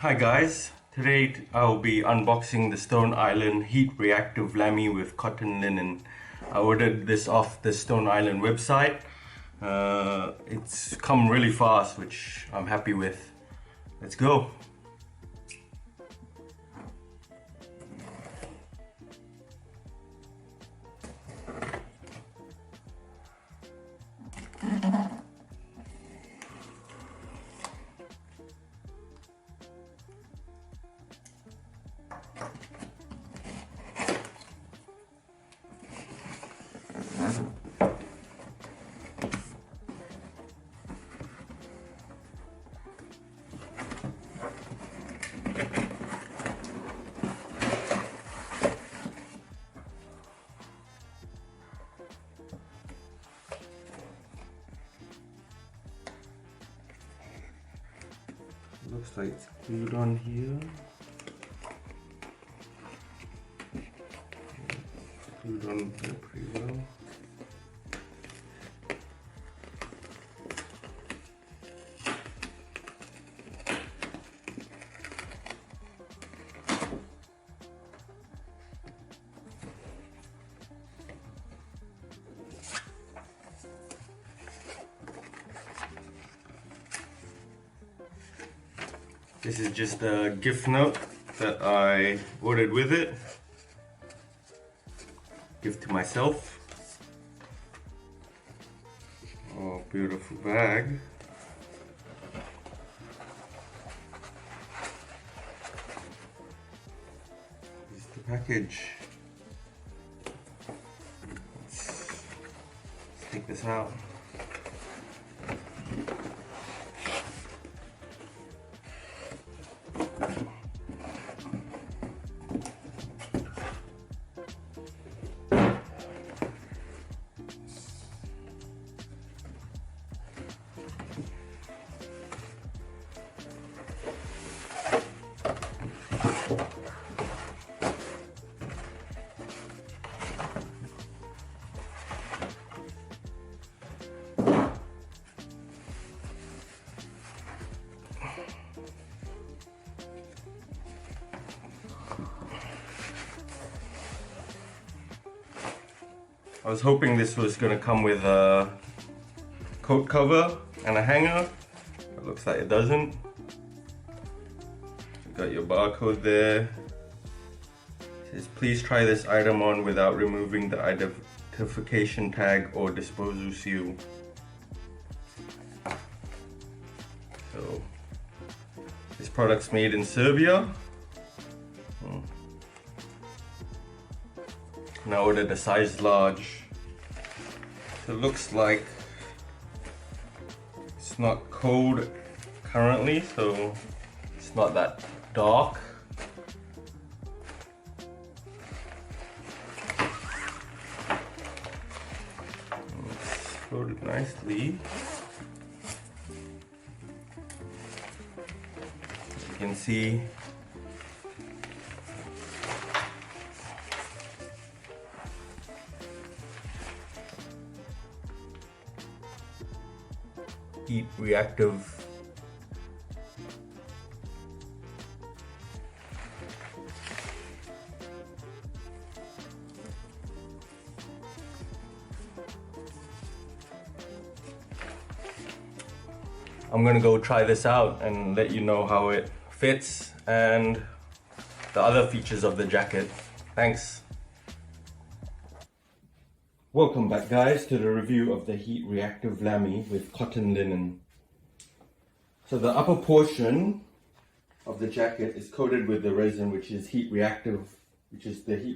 Hi guys, today I'll be unboxing the Stone Island Heat Reactive Lamy with cotton linen. I ordered this off the Stone Island website. It's come really fast, which I'm happy with. Let's go. Looks like it's glued on here. Glued on here pretty well. This is just a gift note that I ordered with it. Gift to myself. Oh, beautiful bag. This is the package. Let's take this out. I was hoping this was going to come with a coat cover and a hanger. It looks like it doesn't. You've got your barcode there. It says, please try this item on without removing the identification tag or disposal seal. So, this product's made in Serbia. And I ordered a size large. So it looks like it's not cold currently, so it's not that dark. It's loaded nicely. You can see heat reactive. I'm gonna go try this out and let you know how it fits and the other features of the jacket. Thanks. Welcome back guys to the review of the Heat Reactive Lamy with cotton linen. So the upper portion of the jacket is coated with the resin which is the heat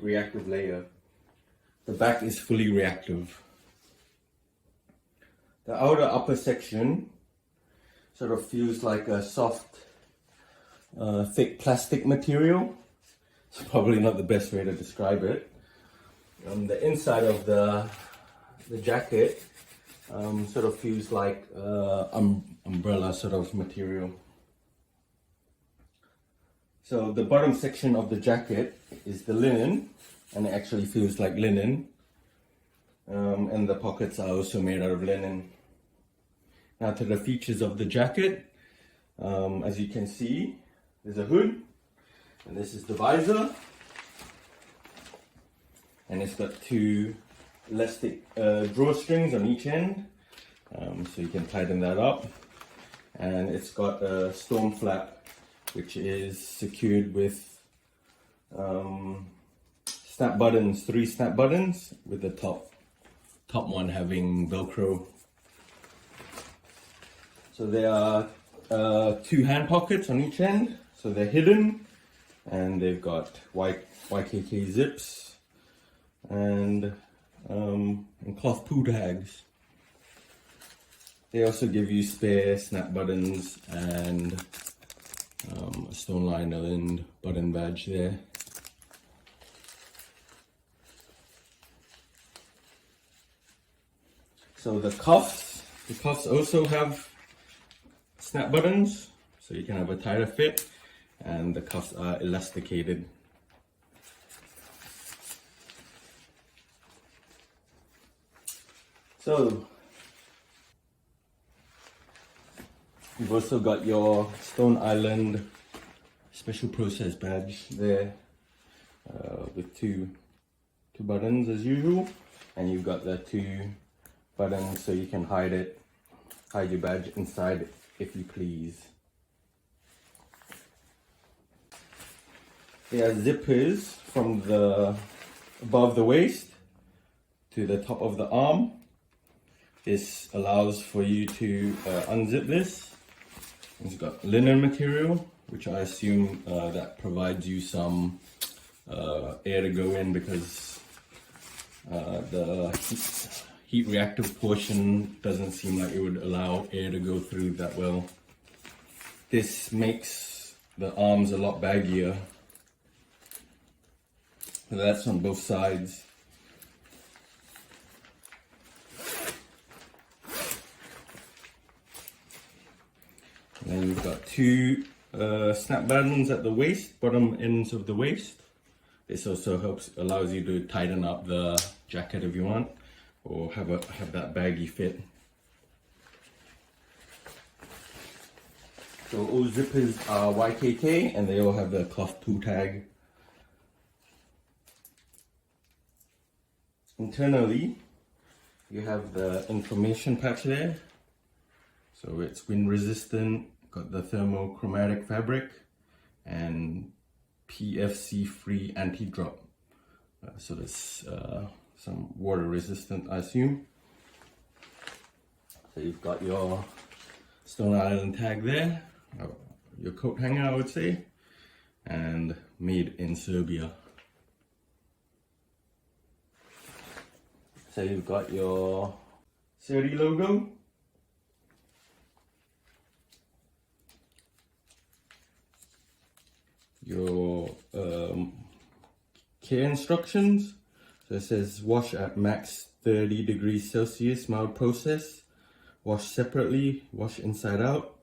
reactive layer. The back is fully reactive. The outer upper section sort of feels like a soft, thick plastic material. It's probably not the best way to describe it. The inside of the jacket sort of feels like umbrella sort of material. So the bottom section of the jacket is the linen, and it actually feels like linen. And the pockets are also made out of linen. Now to the features of the jacket. As you can see, there's a hood, and this is the visor, and it's got two elastic drawstrings on each end, so you can tighten that up, and it's got a storm flap which is secured with snap buttons, 3 snap buttons, with the top one having Velcro. So there are 2 hand pockets on each end, so they're hidden, and they've got YKK zips and cloth poo tags. They also give you spare snap buttons and a Stone Island button badge there. So the cuffs also have snap buttons, so you can have a tighter fit, and the cuffs are elasticated. So you've also got your Stone Island special process badge there, with two buttons as usual, and you've got the 2 buttons so you can hide your badge inside if you please. There are zippers from the above the waist to the top of the arm. This allows for you to unzip this. It's got linen material, which I assume that provides you some air to go in, because the heat reactive portion doesn't seem like it would allow air to go through that well. This makes the arms a lot baggier. So that's on both sides. And then you've got 2 snap buttons at the waist, bottom ends of the waist. This also allows you to tighten up the jacket if you want, or have that baggy fit. So all zippers are YKK, and they all have the cloth poo tag. Internally, you have the information patch there. So it's wind resistant, got the thermochromatic fabric, and PFC free anti-drop. So there's some water resistant, I assume. So you've got your Stone Island tag there, your coat hanger I would say, and made in Serbia. So you've got your Seri logo, your care instructions. So it says wash at max 30 degrees Celsius, mild process, wash separately, wash inside out,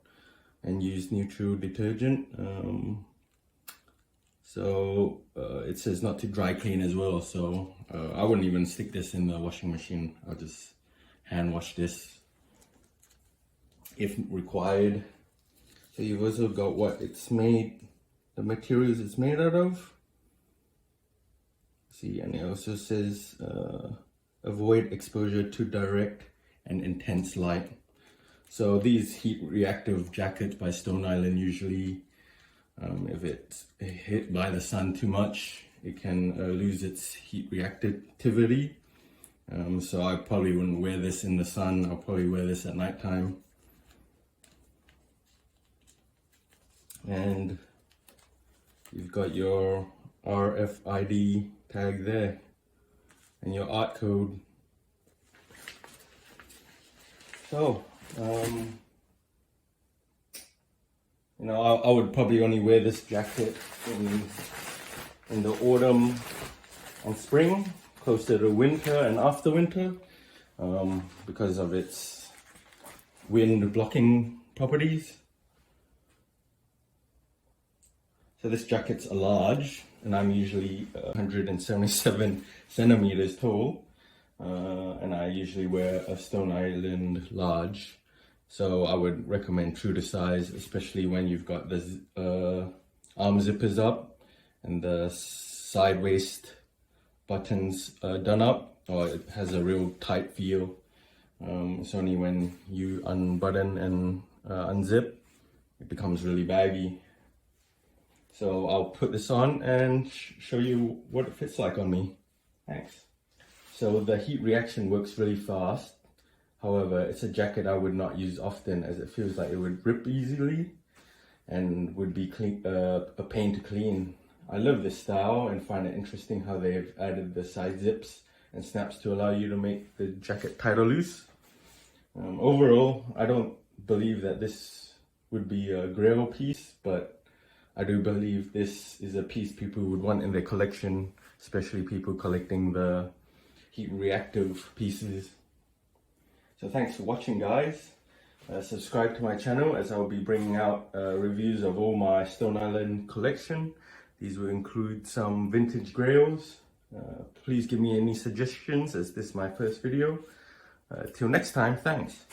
and use neutral detergent. It says not to dry clean as well, so I wouldn't even stick this in the washing machine. I'll just hand wash this if required. So you've also got what it's made, the materials it's made out of. See, and it also says avoid exposure to direct and intense light. So these heat reactive jackets by Stone Island, usually if it's hit by the sun too much, it can lose its heat reactivity. So I probably wouldn't wear this in the sun. I'll probably wear this at nighttime. And you've got your RFID tag there and your art code. So you know, I would probably only wear this jacket in the autumn and spring, closer to winter and after winter, because of its wind blocking properties. So this jacket's a large, and I'm usually 177 centimeters tall, and I usually wear a Stone Island large. So I would recommend true to size, especially when you've got the arm zippers up and the side waist buttons done up, or it has a real tight feel. It's only when you unbutton and unzip it becomes really baggy. So I'll put this on and show you what it fits like on me. Thanks. So the heat reaction works really fast. However, it's a jacket I would not use often as it feels like it would rip easily and would be a pain to clean. I love this style and find it interesting how they've added the side zips and snaps to allow you to make the jacket tight or loose. Overall, I don't believe that this would be a grail piece, but I do believe this is a piece people would want in their collection, especially people collecting the heat reactive pieces. So thanks for watching, guys. Subscribe to my channel as I'll be bringing out reviews of all my Stone Island collection. These will include some vintage grails. Please give me any suggestions as this is my first video. Till next time, thanks.